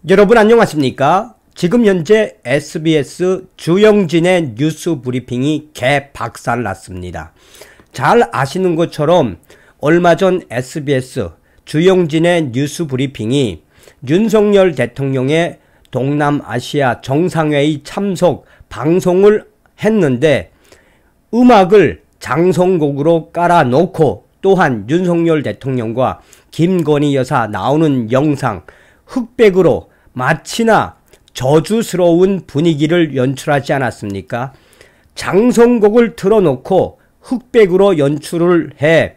여러분 안녕하십니까? 지금 현재 SBS 주영진의 뉴스 브리핑이 개박살났습니다. 잘 아시는 것처럼 얼마 전 SBS 주영진의 뉴스 브리핑이 윤석열 대통령의 동남아시아 정상회의 참석 방송을 했는데 음악을 장성곡으로 깔아놓고 또한 윤석열 대통령과 김건희 여사 나오는 영상 흑백으로 마치나 저주스러운 분위기를 연출하지 않았습니까? 장성곡을 틀어놓고 흑백으로 연출을 해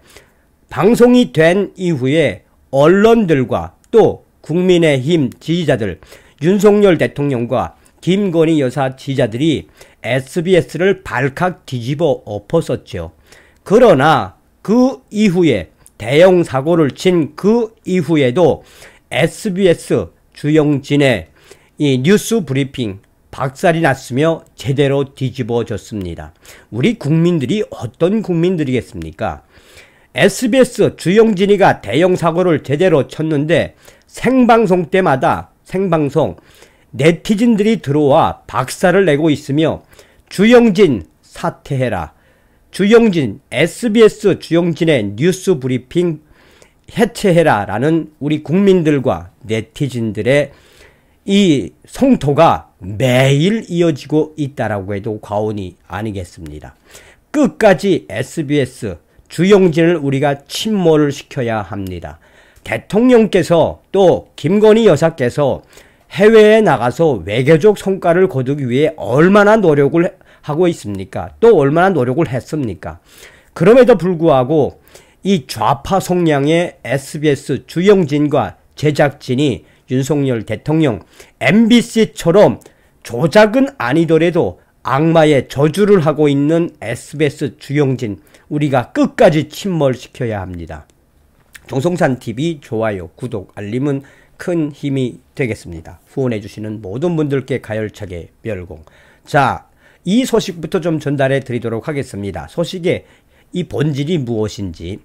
방송이 된 이후에 언론들과 또 국민의힘 지지자들, 윤석열 대통령과 김건희 여사 지지자들이 SBS를 발칵 뒤집어 엎었었죠. 그러나 그 이후에 대형 사고를 친 그 이후에도 SBS 주영진의 이 뉴스 브리핑 박살이 났으며 제대로 뒤집어졌습니다. 우리 국민들이 어떤 국민들이겠습니까? SBS 주영진이가 대형 사고를 제대로 쳤는데 생방송 때마다 생방송 네티즌들이 들어와 박살을 내고 있으며 주영진 사퇴해라. 주영진 SBS 주영진의 뉴스 브리핑 해체해라 라는 우리 국민들과 네티즌들의 이 성토가 매일 이어지고 있다라고 해도 과언이 아니겠습니다. 끝까지 SBS 주영진을 우리가 침몰을 시켜야 합니다. 대통령께서 또 김건희 여사께서 해외에 나가서 외교적 성과를 거두기 위해 얼마나 노력을 하고 있습니까? 또 얼마나 노력을 했습니까? 그럼에도 불구하고 이 좌파 성향의 SBS 주영진과 제작진이 윤석열 대통령 MBC처럼 조작은 아니더라도 악마의 저주를 하고 있는 SBS 주영진 우리가 끝까지 침몰시켜야 합니다. 정성산TV 좋아요, 구독, 알림은 큰 힘이 되겠습니다. 후원해주시는 모든 분들께 가열차게 멸공. 자, 이 소식부터 좀 전달해 드리도록 하겠습니다. 소식의 이 본질이 무엇인지.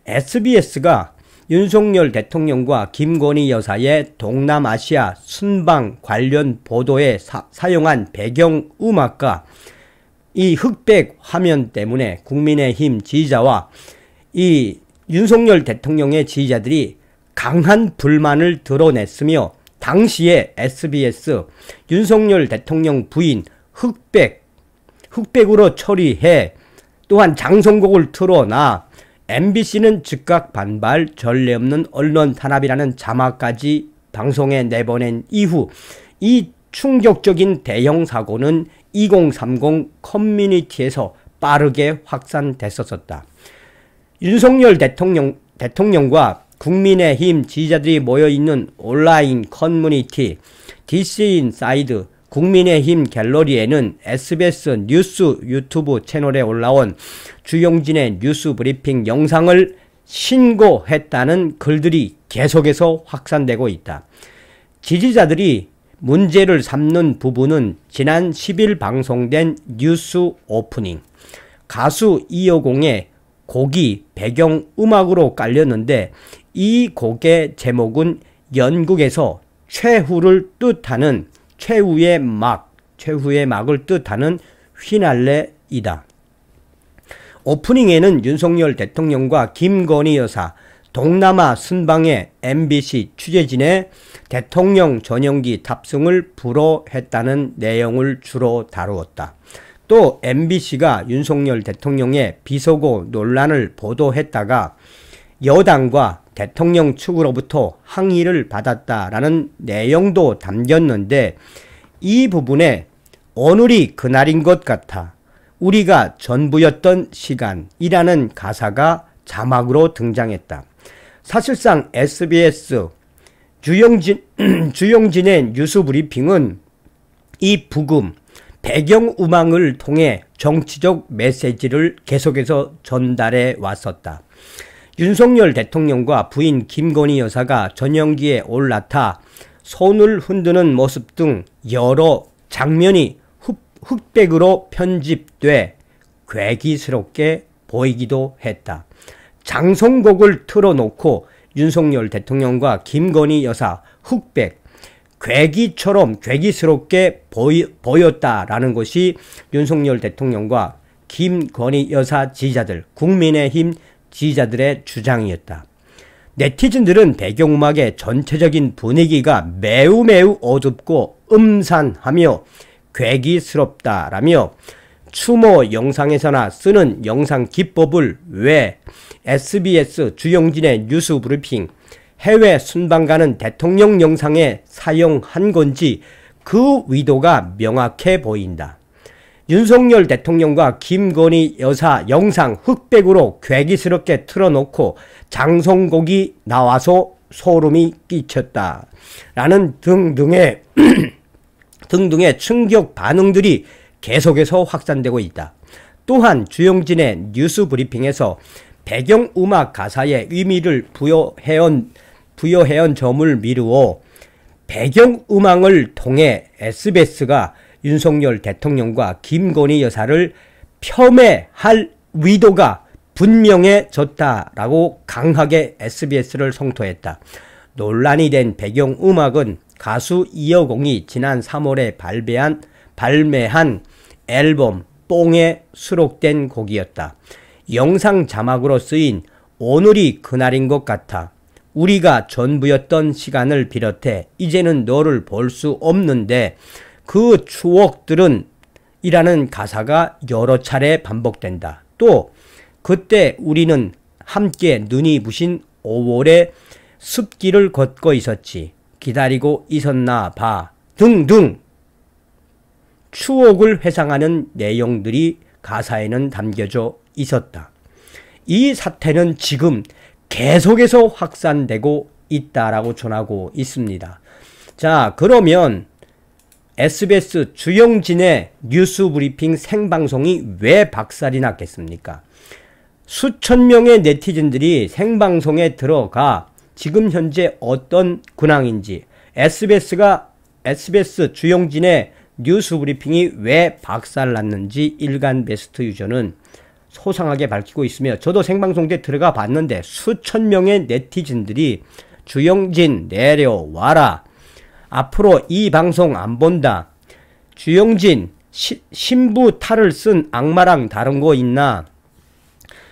SBS가 윤석열 대통령과 김건희 여사의 동남아시아 순방 관련 보도에 사용한 배경음악과 이 흑백 화면 때문에 국민의힘 지지자와 이 윤석열 대통령의 지지자들이 강한 불만을 드러냈으며 당시에 SBS 윤석열 대통령 부인 흑백으로 처리해 또한 장성곡을 틀어놔 MBC는 즉각 반발, 전례 없는 언론 탄압이라는 자막까지 방송에 내보낸 이후 이 충격적인 대형 사고는 2030 커뮤니티에서 빠르게 확산됐었다. 윤석열 대통령과 국민의힘 지지자들이 모여있는 온라인 커뮤니티 DC인사이드 국민의힘 갤러리에는 SBS 뉴스 유튜브 채널에 올라온 주영진의 뉴스 브리핑 영상을 신고했다는 글들이 계속해서 확산되고 있다. 지지자들이 문제를 삼는 부분은 지난 10일 방송된 뉴스 오프닝 가수 이어공의 곡이 배경음악으로 깔렸는데 이 곡의 제목은 영국에서 최후를 뜻하는 최후의 막을 뜻하는 휘날레이다. 오프닝에는 윤석열 대통령과 김건희 여사 동남아 순방의 MBC 취재진의 대통령 전용기 탑승을 불허했다는 내용을 주로 다루었다. 또 MBC가 윤석열 대통령의 비속어 논란을 보도했다가 여당과 대통령 측으로부터 항의를 받았다라는 내용도 담겼는데 이 부분에 오늘이 그날인 것 같아 우리가 전부였던 시간이라는 가사가 자막으로 등장했다. 사실상 SBS 주영진의 뉴스 브리핑은 이 부금 배경음악을 통해 정치적 메시지를 계속해서 전달해 왔었다. 윤석열 대통령과 부인 김건희 여사가 전용기에 올라타 손을 흔드는 모습 등 여러 장면이 흑백으로 편집돼 괴기스럽게 보이기도 했다. 장성곡을 틀어놓고 윤석열 대통령과 김건희 여사 흑백, 괴기스럽게 보였다라는 것이 윤석열 대통령과 김건희 여사 지지자들, 국민의힘 지지자들의 주장이었다. 네티즌들은 배경음악의 전체적인 분위기가 매우 어둡고 음산하며 괴기스럽다라며 추모 영상에서나 쓰는 영상 기법을 왜 SBS 주영진의 뉴스 브리핑 해외 순방 가는 대통령 영상에 사용한 건지 그 의도가 명확해 보인다. 윤석열 대통령과 김건희 여사 영상 흑백으로 괴기스럽게 틀어놓고 장성곡이 나와서 소름이 끼쳤다. 라는 등등의 충격 반응들이 계속해서 확산되고 있다. 또한 주영진의 뉴스 브리핑에서 배경음악 가사에 의미를 부여해온 점을 미루어 배경음악을 통해 SBS가 윤석열 대통령과 김건희 여사를 폄훼할 의도가 분명해졌다라고 강하게 SBS를 성토했다. 논란이 된 배경음악은 가수 이여공이 지난 3월에 발매한 앨범 뽕에 수록된 곡이었다. 영상 자막으로 쓰인 오늘이 그날인 것 같아. 우리가 전부였던 시간을 비롯해 이제는 너를 볼 수 없는데 그 추억들은 이라는 가사가 여러 차례 반복된다. 또 그때 우리는 함께 눈이 부신 5월의 숲길을 걷고 있었지. 기다리고 있었나 봐. 등등 추억을 회상하는 내용들이 가사에는 담겨져 있었다. 이 사태는 지금 계속해서 확산되고 있다라고 전하고 있습니다. 자, 그러면 SBS 주영진의 뉴스 브리핑 생방송이 왜 박살이 났겠습니까? 수천 명의 네티즌들이 생방송에 들어가 지금 현재 어떤 근황인지 SBS 주영진의 뉴스 브리핑이 왜 박살났는지 일간 베스트 유저는 소상하게 밝히고 있으며 저도 생방송 때 들어가 봤는데 수천 명의 네티즌들이 주영진 내려와라. 앞으로 이 방송 안 본다. 주영진 신부 탈을 쓴 악마랑 다른 거 있나?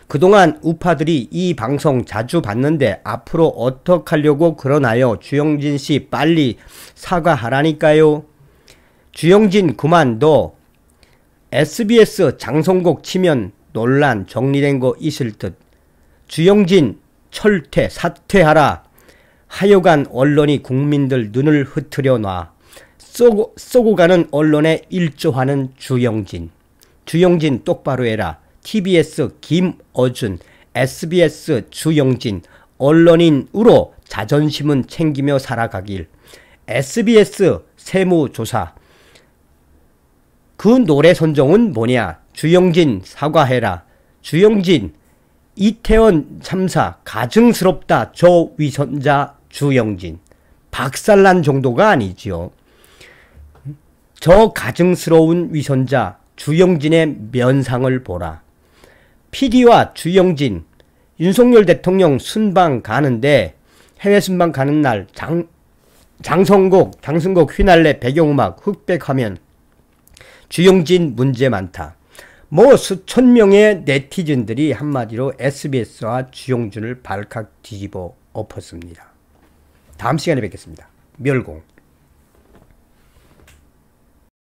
그동안 우파들이 이 방송 자주 봤는데 앞으로 어떡하려고 그러나요? 주영진 씨 빨리 사과하라니까요. 주영진 그만둬. SBS 장성곡 치면 논란 정리된 거 있을 듯. 주영진 철퇴 사퇴하라. 하여간 언론이 국민들 눈을 흐트려 놔. 쏘고 가는 언론에 일조하는 주영진. 주영진 똑바로 해라. TBS 김어준, SBS 주영진, 언론인으로 자존심은 챙기며 살아가길. SBS 세무조사. 그 노래 선정은 뭐냐? 주영진 사과해라. 주영진 이태원 참사 가증스럽다. 저 위선자 주영진. 박살난 정도가 아니지요. 저 가증스러운 위선자 주영진의 면상을 보라. PD와 주영진, 윤석열 대통령 순방 가는데 해외 순방 가는 날 장성곡 휘날레 배경음악 흑백화면 주영진 문제 많다. 뭐 수천 명의 네티즌들이 한마디로 SBS와 주영진을 발칵 뒤집어 엎었습니다. 다음 시간에 뵙겠습니다. 멸공.